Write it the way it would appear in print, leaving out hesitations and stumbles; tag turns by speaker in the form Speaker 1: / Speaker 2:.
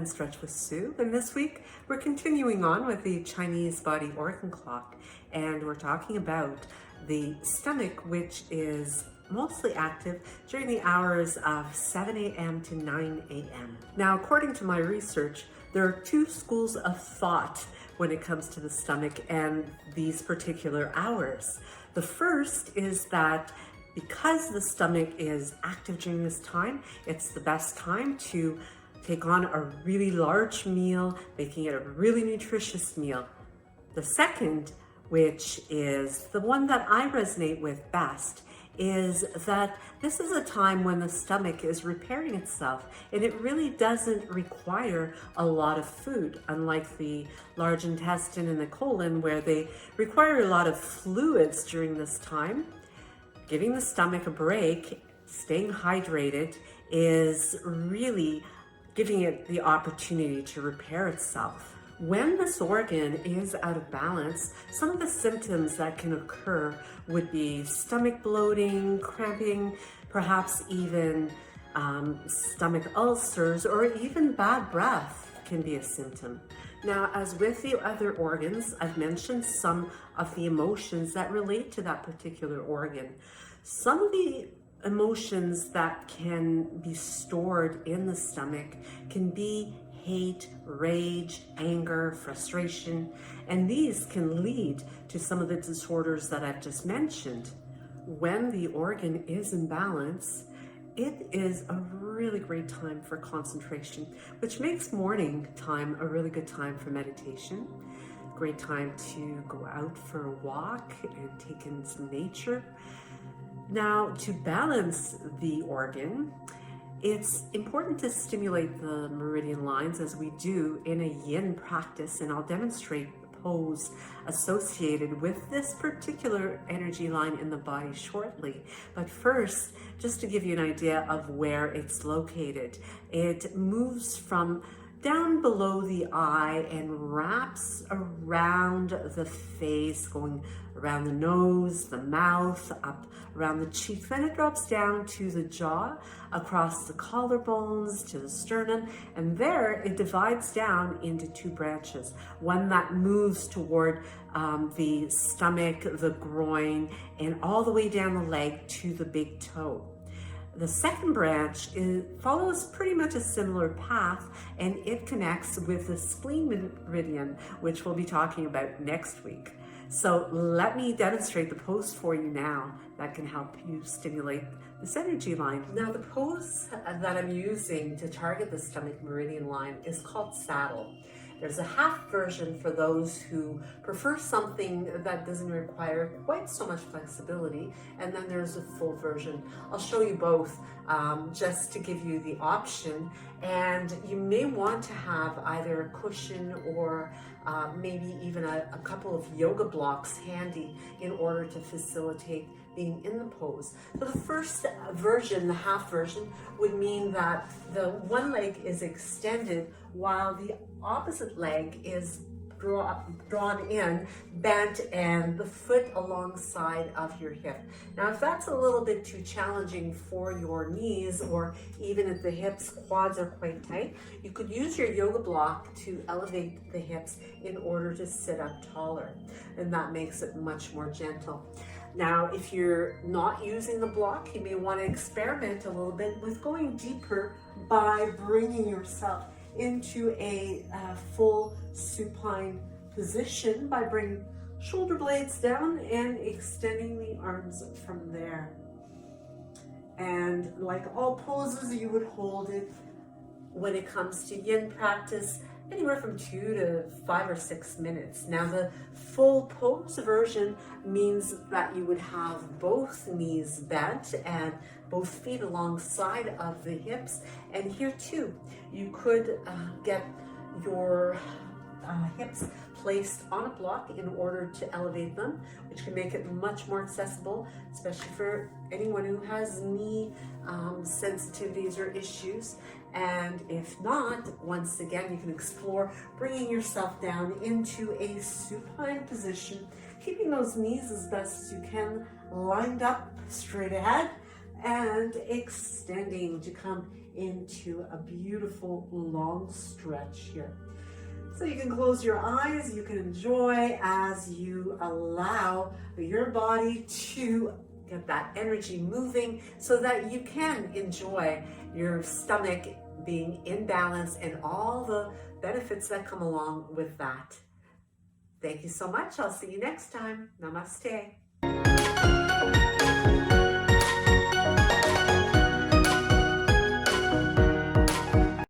Speaker 1: BendnStretch with Sue, and this week we're continuing on with the Chinese body organ clock, and we're talking about the stomach, which is mostly active during the hours of 7 a.m. to 9 a.m. Now, according to my research, there are two schools of thought when it comes to the stomach and these particular hours. The first is that because the stomach is active during this time, it's the best time to take on a really large meal, making it a really nutritious meal. The second, which is the one that I resonate with best, is that this is a time when the stomach is repairing itself and it really doesn't require a lot of food, unlike the large intestine and the colon, where they require a lot of fluids during this time. Giving the stomach a break, staying hydrated, is really giving it the opportunity to repair itself. When this organ is out of balance, some of the symptoms that can occur would be stomach bloating, cramping, perhaps even stomach ulcers, or even bad breath can be a symptom. Now, as with the other organs, I've mentioned some of the emotions that relate to that particular organ. Some of the emotions that can be stored in the stomach can be hate, rage, anger, frustration, and these can lead to some of the disorders that I've just mentioned. When the organ is in balance, it is a really great time for concentration, which makes morning time a really good time for meditation. Great time to go out for a walk and take in some nature. Now, to balance the organ, it's important to stimulate the meridian lines as we do in a yin practice, and I'll demonstrate the pose associated with this particular energy line in the body shortly. But first, just to give you an idea of where it's located, it moves from down below the eye and wraps around the face, going around the nose, the mouth, up around the cheek. Then it drops down to the jaw, across the collarbones, to the sternum, and there it divides down into two branches. One that moves toward the stomach, the groin, and all the way down the leg to the big toe. The second branch follows pretty much a similar path, and it connects with the spleen meridian, which we'll be talking about next week. So let me demonstrate the pose for you now that can help you stimulate this energy line. Now, the pose that I'm using to target the stomach meridian line is called saddle. There's a half version for those who prefer something that doesn't require quite so much flexibility, and then there's a full version. I'll show you both just to give you the option, and you may want to have either a cushion or maybe even a couple of yoga blocks handy in order to facilitate being in the pose. So the first version, the half version, would mean that the one leg is extended while the opposite leg is drawn in, bent, and the foot alongside of your hip. Now, if that's a little bit too challenging for your knees, or even if the hips, quads are quite tight, you could use your yoga block to elevate the hips in order to sit up taller, and that makes it much more gentle. Now, if you're not using the block, you may want to experiment a little bit with going deeper by bringing yourself into a full supine position by bringing shoulder blades down and extending the arms from there. And like all poses, you would hold it when it comes to yin practice anywhere from 2 to 5 or 6 minutes. Now, the full pose version means that you would have both knees bent and both feet alongside of the hips. And here too, you could get your hips placed on a block in order to elevate them, which can make it much more accessible, especially for anyone who has knee sensitivities or issues. And if not, once again, you can explore bringing yourself down into a supine position, keeping those knees as best as you can lined up straight ahead, and extending to come into a beautiful long stretch here. So you can close your eyes, you can enjoy as you allow your body to get that energy moving so that you can enjoy your stomach being in balance and all the benefits that come along with that. Thank you so much. I'll see you next time. Namaste.